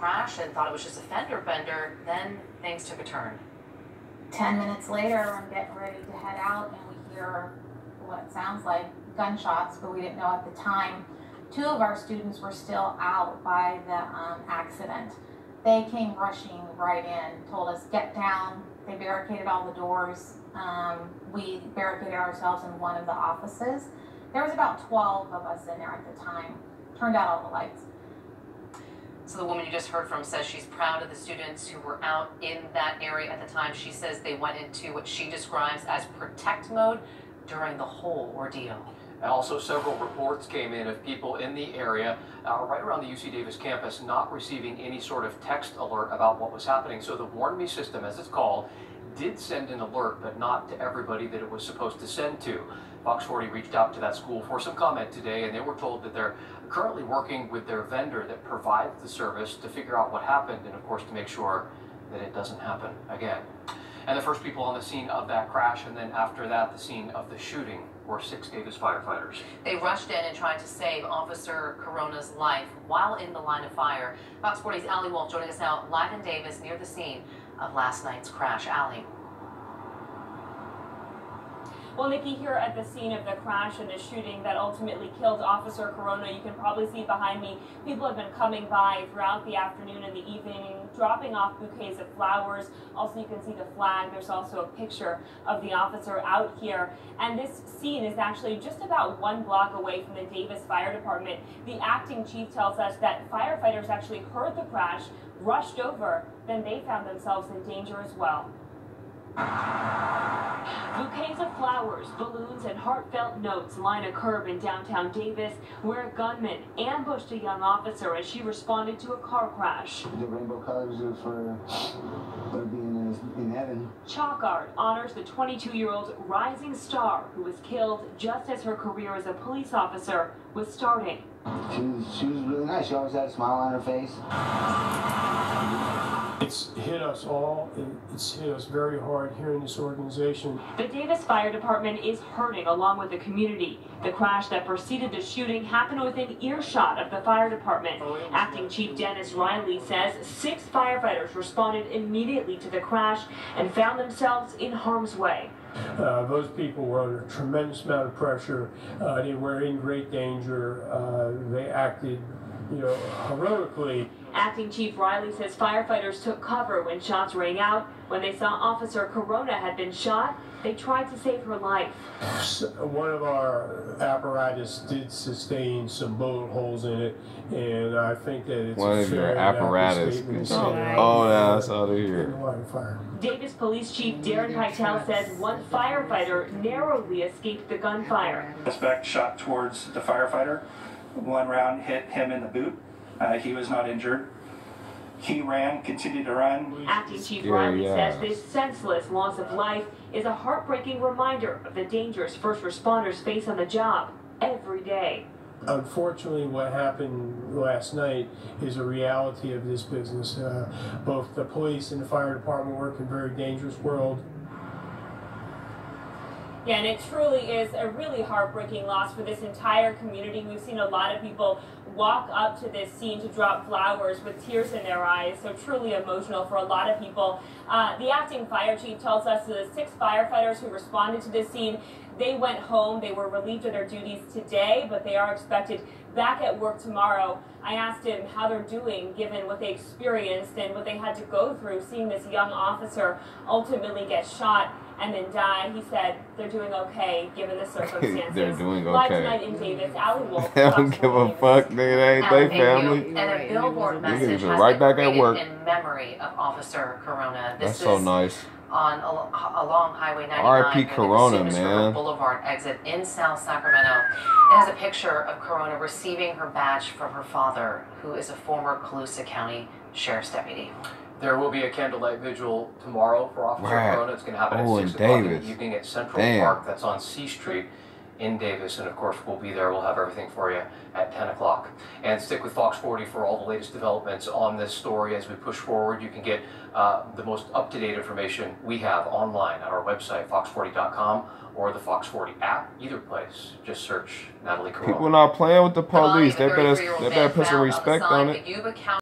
crash and thought it was just a fender bender. Then things took a turn. 10 minutes later, I'm getting ready to head out, and we hear what sounds like gunshots, but we didn't know at the time. 2 of our students were still out by the accident. They came rushing right in, told us, get down. They barricaded all the doors. We barricaded ourselves in one of the offices. There was about 12 of us in there at the time. Turned out all the lights. So the woman you just heard from says she's proud of the students who were out in that area at the time. She says they went into what she describes as protect mode during the whole ordeal. Also, several reports came in of people in the area right around the UC Davis campus not receiving any sort of text alert about what was happening. So the Warn Me system, as it's called, did send an alert, but not to everybody that it was supposed to send to. Fox 40 reached out to that school for some comment today, and they were told that they're currently working with their vendor that provides the service to figure out what happened and, of course, to make sure that it doesn't happen again. And the first people on the scene of that crash, and then after that, the scene of the shooting, were 6 Davis firefighters. They rushed in and tried to save Officer Corona's life while in the line of fire. Fox 40's Allie Wolf joining us now live in Davis near the scene of last night's crash. Allie. Well, Nikki, here at the scene of the crash and the shooting that ultimately killed Officer Corona, you can probably see behind me, people have been coming by throughout the afternoon and the evening, dropping off bouquets of flowers. Also, you can see the flag. There's also a picture of the officer out here. And this scene is actually just about 1 block away from the Davis Fire Department. The acting chief tells us that firefighters actually heard the crash, rushed over, then they found themselves in danger as well. Bouquets of flowers, balloons, and heartfelt notes line a curb in downtown Davis, where a gunman ambushed a young officer as she responded to a car crash. The rainbow colors are for being in heaven. Chalk art honors the 22-year-old rising star who was killed just as her career as a police officer was starting. She was really nice. She always had a smile on her face. It's hit us all, and it's hit us very hard here in this organization. The Davis Fire Department is hurting along with the community. The crash that preceded the shooting happened within earshot of the fire department. Acting Chief Dennis Riley says 6 firefighters responded immediately to the crash and found themselves in harm's way. Those people were under a tremendous amount of pressure. They were in great danger. They acted, heroically. Acting Chief Riley says firefighters took cover when shots rang out. When they saw Officer Corona had been shot, they tried to save her life. One of our apparatus did sustain some bullet holes in it, and I think that it's one of your apparatus. Oh, that's out of here. Davis Police Chief Darren Keitel says one firefighter narrowly escaped the gunfire. Suspect shot towards the firefighter. 1 round hit him in the boot. He was not injured. He ran, continued to run. Acting Chief Riley says this senseless loss of life is a heartbreaking reminder of the dangers first responders face on the job every day. Unfortunately, what happened last night is a reality of this business. Both the police and the fire department work in a very dangerous world. Yeah, and it truly is a really heartbreaking loss for this entire community. We've seen a lot of people walk up to this scene to drop flowers with tears in their eyes, so truly emotional for a lot of people. The acting fire chief tells us the 6 firefighters who responded to this scene, they went home. They were relieved of their duties today, but they are expected back at work tomorrow. I asked him how they're doing given what they experienced and what they had to go through seeing this young officer ultimately get shot and then die. He said they're doing okay given the circumstances. They're doing okay. Live tonight in Davis, Allie Wolf. They don't give a fuck, nigga. They ain't they family. And a billboard message has right been back at work in memory of Officer Corona. This That's so nice. On along Highway 99 R.I.P. Corona, man. Boulevard exit in South Sacramento. It has a picture of Corona receiving her badge from her father, who is a former Colusa County Sheriff's deputy. There will be a candlelight vigil tomorrow for Officer Corona. It's going to happen at 6 o'clock in the evening at Central Park. That's on C Street in Davis. And of course, we'll be there. We'll have everything for you at 10 o'clock. And stick with Fox 40 for all the latest developments on this story as we push forward. You can get the most up-to-date information we have online at our website, fox40.com, or the Fox 40 app. Either place. Just search Natalie Corona. People not playing with the police. They better put some respect on it.